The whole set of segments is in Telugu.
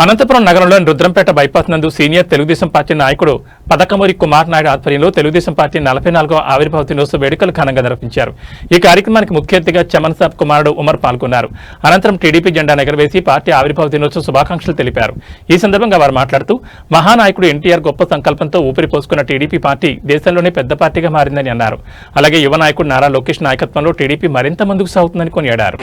అనంతపురం నగరంలోని రుద్రంపేట బైపాస్ నందు సీనియర్ తెలుగుదేశం పార్టీ నాయకుడు పదకమూరి కుమార్ నాయుడు ఆధ్వర్యంలో తెలుగుదేశం పార్టీ 44వ ఆవిర్భావ దినోత్సవ వేడుకలు ఘనంగా నిర్వహించారు। ఈ కార్యక్రమానికి ముఖ్య అతిథిగా చమన్ సాబ్ కుమారుడు ఉమర్ పాల్గొన్నారు। అనంతరం టీడీపీ జెండా ఎగరవేసి పార్టీ ఆవిర్భావ దినోత్సవ శుభాకాంక్షలు తెలిపారు। ఈ సందర్భంగా వారు మాట్లాడుతూ మహానాయకుడు ఎన్టీఆర్ గొప్ప సంకల్పంతో ఊపిరి పోసుకున్న టీడీపీ పార్టీ దేశంలోనే పెద్ద పార్టీగా మారిందని అన్నారు। అలాగే యువ నాయకుడు నారా లోకేష్ నాయకత్వంలో టీడీపీ మరింత ముందుకు సాగుతుందని కొనియాడారు।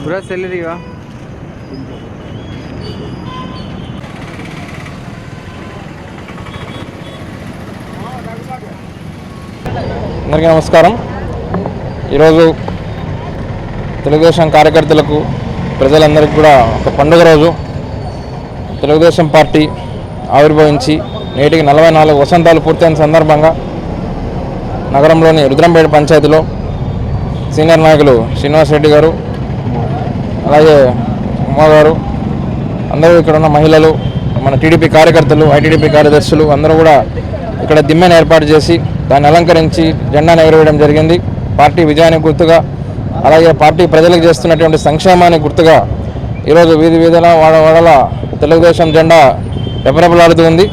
पूरा सैलरी का అందరికీ నమస్కారం। ఈరోజు తెలుగుదేశం కార్యకర్తలకు ప్రజలందరికీ కూడా ఒక పండుగ రోజు। తెలుగుదేశం పార్టీ ఆవిర్భవించి నేటికి 44 వసంతాలు పూర్తయిన సందర్భంగా నగరంలోని రుద్రంపేట పంచాయతీలో సీనియర్ నాయకులు శ్రీనివాస్ రెడ్డి గారు, అలాగే ఉమా గారు, అందరూ ఇక్కడ ఉన్న మహిళలు, మన టీడీపీ కార్యకర్తలు, ఐటీడీపీ కార్యదర్శులు అందరూ కూడా ఇక్కడ దిమ్మెను ఏర్పాటు చేసి దాన్ని అలంకరించి జెండాను ఎగరవేయడం జరిగింది। పార్టీ విజయానికి గుర్తుగా, అలాగే పార్టీ ప్రజలకు చేస్తున్నటువంటి సంక్షేమానికి గుర్తుగా ఈరోజు వీధి వీధిన వాడవాడల తెలుగుదేశం జెండా రెపరెపలాడుతూ ఉంది।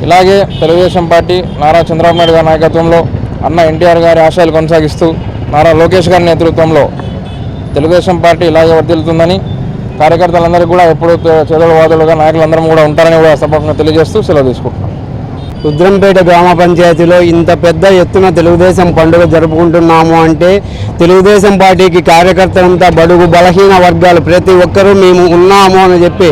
ఇలాగే తెలుగుదేశం పార్టీ నారా చంద్రబాబు నాయుడు గారి నాయకత్వంలో అన్న ఎన్టీఆర్ గారి ఆశయాలు కొనసాగిస్తూ నారా లోకేష్ గారి నేతృత్వంలో తెలుగుదేశం పార్టీ ఇలాగే వర్ధిల్లుతుందని, కార్యకర్తలందరికీ కూడా ఎప్పుడూ చెదలు వాదులుగా నాయకులందరం కూడా ఉంటారని కూడా సభకు తెలియజేస్తూ సెలవు తీసుకుంటున్నాం। రుద్రంపేట గ్రామ పంచాయతీలో ఇంత పెద్ద ఎత్తున తెలుగుదేశం పండుగ జరుపుకుంటున్నాము అంటే తెలుగుదేశం పార్టీకి కార్యకర్తలంతా బడుగు బలహీన వర్గాలు ప్రతి ఒక్కరూ మేము ఉన్నాము అని చెప్పి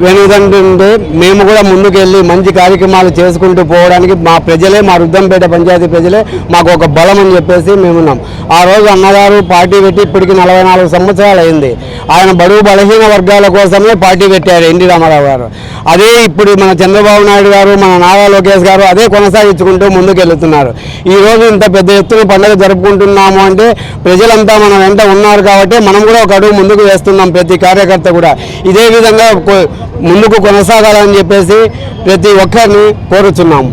వెనుదంటుంటే మేము కూడా ముందుకెళ్ళి మంచి కార్యక్రమాలు చేసుకుంటూ పోవడానికి మా ప్రజలే, మా రుద్రంపేట పంచాయతీ ప్రజలే మాకు ఒక బలం అని చెప్పేసి మేమున్నాం। ఆ రోజు అన్నగారు పార్టీ పెట్టి ఇప్పటికి 44 సంవత్సరాలు అయింది। ఆయన బడుగు బలహీన వర్గాల కోసమే పార్టీ పెట్టారు ఎన్టీ రామారావు గారు। అదే ఇప్పుడు మన చంద్రబాబు నాయుడు గారు, మన నారా లోకేష్ గారు అదే కొనసాగించుకుంటూ ముందుకెళ్తున్నారు। ఈరోజు ఇంత పెద్ద ఎత్తున పండుగ జరుపుకుంటున్నాము అంటే ప్రజలంతా మన వెంట ఉన్నారు కాబట్టి మనం కూడా ఒక అడుగు ముందుకు వేస్తున్నాం। ప్రతి కార్యకర్త కూడా ఇదే విధంగా ముందుకు కొనసాగాలని చెప్పేసి ప్రతి ఒక్కరిని కోరుచున్నాము।